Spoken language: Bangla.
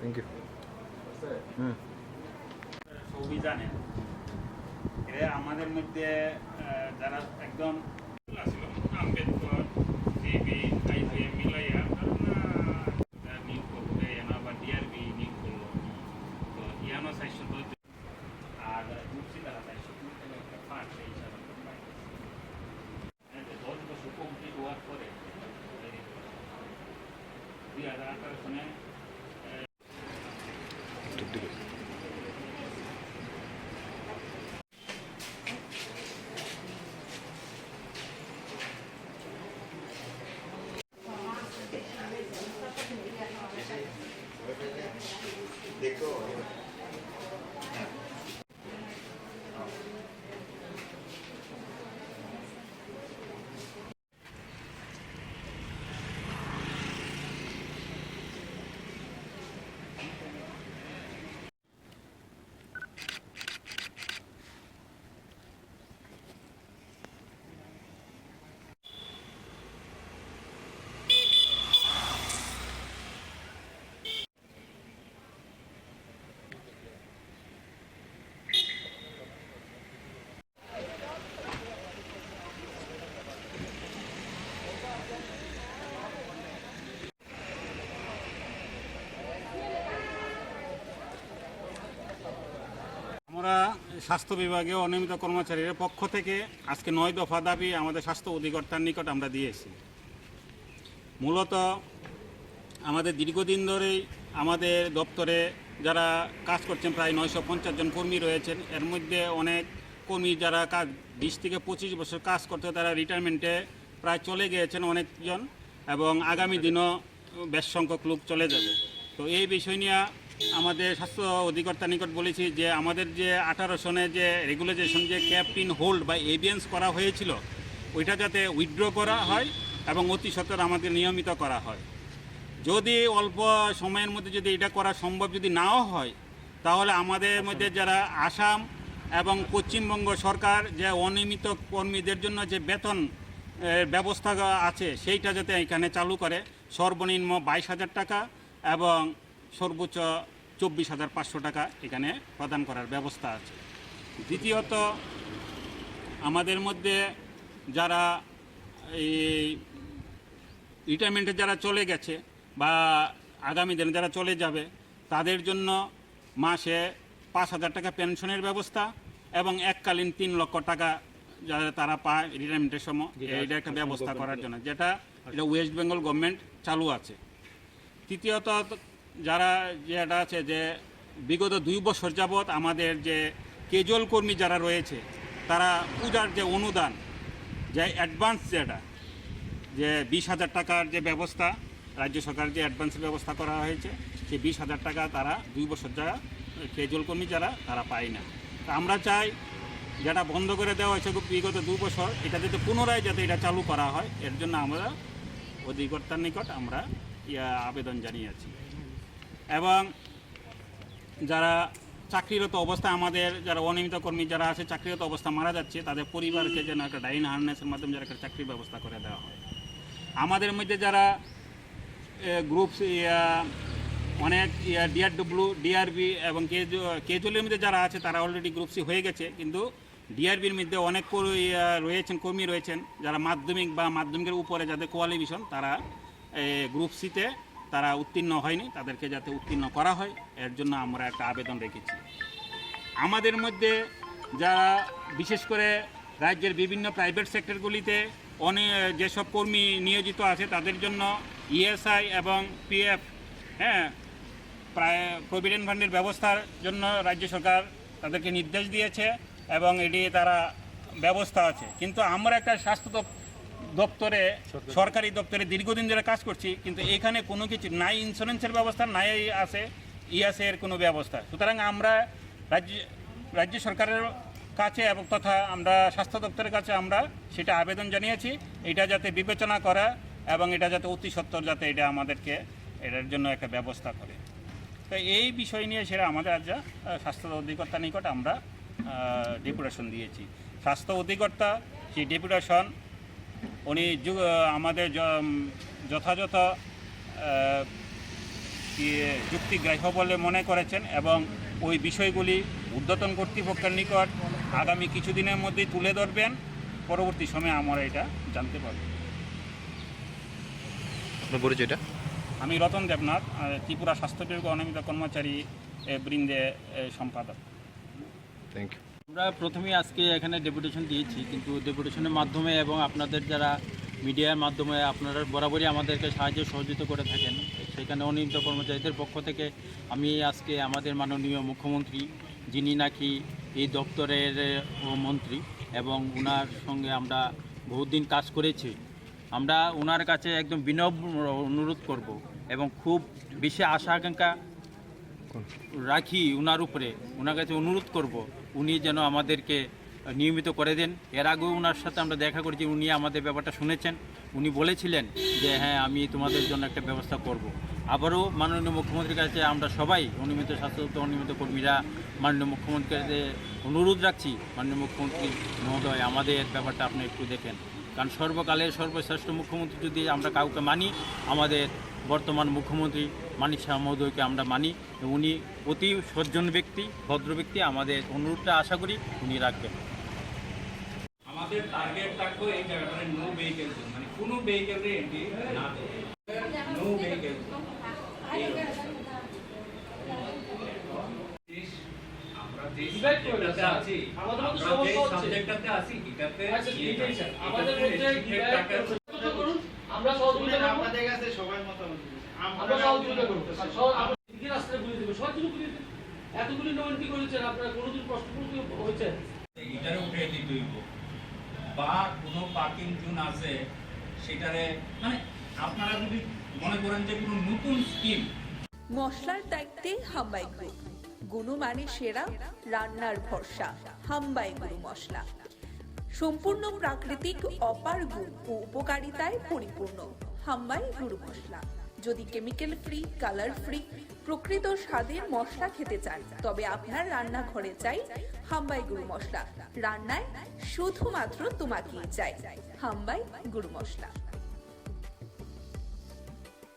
Thank you. অভিযানে এরা আমাদের মধ্যে যারা একদম আম্বেদকর জিবি আইজিএম মিলাইয়া নিয়োগ করতে এনা বা ডিআরবি নিয়োগ করলো, তো ইয়ানো 410 আর যারা ঘুরছি তারা 400 একটা ফাঁক সেই হিসাবে 10 বছর কমপ্লিট ওয়ার্ক করে 2018 সনে देखो আমরা স্বাস্থ্য বিভাগে অনিয়মিত কর্মচারীর পক্ষ থেকে আজকে 9 দফা দাবি আমাদের স্বাস্থ্য অধিকর্তার নিকট আমরা দিয়েছি। মূলত আমাদের দীর্ঘদিন ধরেই আমাদের দপ্তরে যারা কাজ করছেন প্রায় 950 জন কর্মী রয়েছেন। এর মধ্যে অনেক কর্মী যারা কাজ 20 থেকে 25 বছর কাজ করতে তারা রিটায়ারমেন্টে প্রায় চলে গিয়েছেন অনেকজন, এবং আগামী দিনও বেশ সংখ্যক লোক চলে যাবে। তো এই বিষয় নিয়ে আমাদের স্বাস্থ্য অধিকর্তার নিকট বলেছি যে আমাদের যে 18 সনে যে রেগুলেশন যে ক্যাপ্টিন হোল্ড বা এভিয়েন্স করা হয়েছিল ওইটা যাতে উইথড্র করা হয় এবং অতি সত্বর আমাদের নিয়মিত করা হয়। যদি অল্প সময়ের মধ্যে যদি এটা করা সম্ভব যদি নাও হয়, তাহলে আমাদের মধ্যে যারা আসাম এবং পশ্চিমবঙ্গ সরকার যে অনিয়মিত কর্মীদের জন্য যে বেতন ব্যবস্থা আছে সেইটা যাতে এখানে চালু করে, সর্বনিম্ন 22,000 টাকা এবং সর্বোচ্চ 24,500 টাকা এখানে প্রদান করার ব্যবস্থা আছে। দ্বিতীয়ত, আমাদের মধ্যে যারা এই রিটায়ারমেন্টে যারা চলে গেছে বা আগামী দিনে যারা চলে যাবে তাদের জন্য মাসে 5,000 টাকা পেনশনের ব্যবস্থা এবং এককালীন 3 লক্ষ টাকা যারা তারা পায় রিটায়ারমেন্টের সময়, এটা একটা ব্যবস্থা করার জন্য, যেটা এটা ওয়েস্ট বেঙ্গল গভর্নমেন্ট চালু আছে। তৃতীয়ত, যারা যেটা আছে যে বিগত 2 বছর যাবৎ আমাদের যে ক্যাজুয়াল কর্মী যারা রয়েছে তারা পূজার যে অনুদান যে অ্যাডভান্স যেটা যে 20,000 টাকার যে ব্যবস্থা রাজ্য সরকার যে অ্যাডভান্সের ব্যবস্থা করা হয়েছে, সেই 20,000 টাকা তারা 2 বছর যারা ক্যাজুয়াল কর্মী যারা তারা পায় না। তো আমরা চাই যেটা বন্ধ করে দেওয়া হয়েছে বিগত 2 বছর, এটা যাতে পুনরায় যাতে এটা চালু করা হয়, এর জন্য আমরা অধিকর্তার নিকট আমরা আবেদন জানিয়েছি। এবং যারা চাকরিরত অবস্থায় আমাদের যারা অনিয়মিত কর্মী যারা আছে চাকরিরত অবস্থা মারা যাচ্ছে, তাদের পরিবারকে যেন একটা ডাইন হার্নেসের মাধ্যমে যারা একটা চাকরির ব্যবস্থা করে দেওয়া হয়। আমাদের মধ্যে যারা গ্রুপ অনেক ডিআরডব্লিউ, ডিআরবি এবং কেজুয়ালের মধ্যে যারা আছে তারা অলরেডি গ্রুপ সি হয়ে গেছে, কিন্তু ডিআরবির মধ্যে অনেক রয়েছেন কর্মী রয়েছেন যারা মাধ্যমিক বা মাধ্যমিকের উপরে যাদের কোয়ালিফিকেশন তারা গ্রুপ সিতে তারা উত্তীর্ণ হয়নি, তাদেরকে যাতে উত্তীর্ণ করা হয় এর জন্য আমরা একটা আবেদন রেখেছি। আমাদের মধ্যে যারা বিশেষ করে রাজ্যের বিভিন্ন প্রাইভেট সেক্টরগুলিতে অনেক যেসব কর্মী নিয়োজিত আছে তাদের জন্য ইএসআই এবং পিএফ প্রভিডেন্ট ফান্ডের ব্যবস্থার জন্য রাজ্য সরকার তাদেরকে নির্দেশ দিয়েছে এবং এটি তারা ব্যবস্থা আছে। কিন্তু আমরা একটা স্বাস্থ্য দপ্তরে সরকারি দপ্তরে দীর্ঘদিন ধরে কাজ করছি, কিন্তু এখানে কোনো কিছু নাই, ইন্স্যুরেন্সের ব্যবস্থা নাই আছে, ইএসএর কোনো ব্যবস্থা। সুতরাং আমরা রাজ্য সরকারের কাছে এবং তথা আমরা স্বাস্থ্য দপ্তরের কাছে আমরা সেটা আবেদন জানিয়েছি, এটা যাতে বিবেচনা করা এবং এটা যাতে অতি সত্বর যাতে এটা আমাদেরকে এটার জন্য একটা ব্যবস্থা করে। তো এই বিষয় নিয়ে সেটা আমাদের আজ স্বাস্থ্য অধিকর্তার নিকট আমরা ডেপুটেশন দিয়েছি। স্বাস্থ্য অধিকর্তা সেই ডেপুটেশন উনি আমাদের যথাযথ যুক্তিগ্রাহ্য বলে মনে করেছেন এবং ওই বিষয়গুলি ঊর্ধ্বতন কর্তৃপক্ষের নিকট আগামী কিছুদিনের মধ্যেই তুলে ধরবেন। পরবর্তী সময়ে আমরা এটা জানতে পারব। আপনার পরিচয়টা? আমি রতন দেবনাথ, ত্রিপুরা স্বাস্থ্য বিভাগ অনিয়মিত কর্মচারী বৃন্দে সম্পাদক। Thank you. আমরা প্রথমেই আজকে এখানে ডেপুটেশন দিয়েছি, কিন্তু ডেপুটেশনের মাধ্যমে এবং আপনাদের যারা মিডিয়ার মাধ্যমে আপনারা বরাবরই আমাদেরকে সাহায্য সহযোগিতা করে থাকেন, সেখানে অনিয়মিত কর্মচারীদের পক্ষ থেকে আমি আজকে আমাদের মাননীয় মুখ্যমন্ত্রী, যিনি নাকি এই দপ্তরের মন্ত্রী এবং ওনার সঙ্গে আমরা বহুদিন কাজ করেছি, আমরা ওনার কাছে একদম বিনম্র অনুরোধ করব এবং খুব বেশি আশা আকাঙ্ক্ষা রাখি ওনার উপরে, ওনার কাছে অনুরোধ করব উনি যেন আমাদেরকে নিয়মিত করে দেন। এর আগেও ওনার সাথে আমরা দেখা করেছি, উনি আমাদের ব্যাপারটা শুনেছেন, উনি বলেছিলেন যে হ্যাঁ আমি তোমাদের জন্য একটা ব্যবস্থা করব। আবারও মাননীয় মুখ্যমন্ত্রীর কাছে আমরা সবাই অনিয়মিত স্বাস্থ্য অনিয়মিত কর্মীরা মাননীয় মুখ্যমন্ত্রীর কাছে অনুরোধ রাখছি, মাননীয় মুখ্যমন্ত্রী মহোদয় আমাদের ব্যাপারটা আপনি একটু দেখেন। কারণ সর্বকালের সর্বশ্রেষ্ঠ মুখ্যমন্ত্রী যদি আমরা কাউকে মানি, আমাদের বর্তমান মুখ্যমন্ত্রী মানিক শাহ মহোদয়কে আমরা মানি। উনি অতি সজ্জন ব্যক্তি, ভদ্র ব্যক্তি, আমাদের অনুরোধটা আশা করি উনি রাখবেন। আমাদের টার্গেট থাকবে এই জায়গাটা নো ভেহিকেল জোন, মানে কোনো ভেহিকেলরে এন্ট্রি না দেবে, নো ভেহিকেল। আমরা যে সাবজেক্টটাতে আছি, আমরা যে সাবজেক্টটাতে আছি এটাতে আমাদের মধ্যে আমরা সহযোগিতা করব, আপনাদের কাছে সবাই মতামত আমরা সহযোগিতা করব, আমরা কি রাস্তায় বুঝে দেব, সহযোগিতা করে দেব। এতগুলি নমিনি করেছেন, আপনারা কোনোদিন কষ্ট করতে হয়েছে এটারে উঠে দিতে হইব, বা কোনো পার্কিং জোন আছে সেটারে, মানে আপনারা যদি মনে করেন যে কোনো নতুন স্কিম। মশলার দায়িত্বে হাম্বাই গ্রুপ, গুণমানে সেরা, রান্নার ভরসা। হাম্বাই গুরু মশলা সম্পূর্ণ প্রাকৃতিক, অপার গুণ ও উপকারিতায় পরিপূর্ণ। হাম্বাই গুরু মশলা। যদি কেমিক্যাল ফ্রি, কালার ফ্রি, প্রকৃত স্বাদের মশলা খেতে চান, তবে আপনার রান্নাঘরে চাই হাম্বাই গুরু মশলা। রান্নায় শুধুমাত্র তোমাকেই চাই হাম্বাই গুরু মশলা।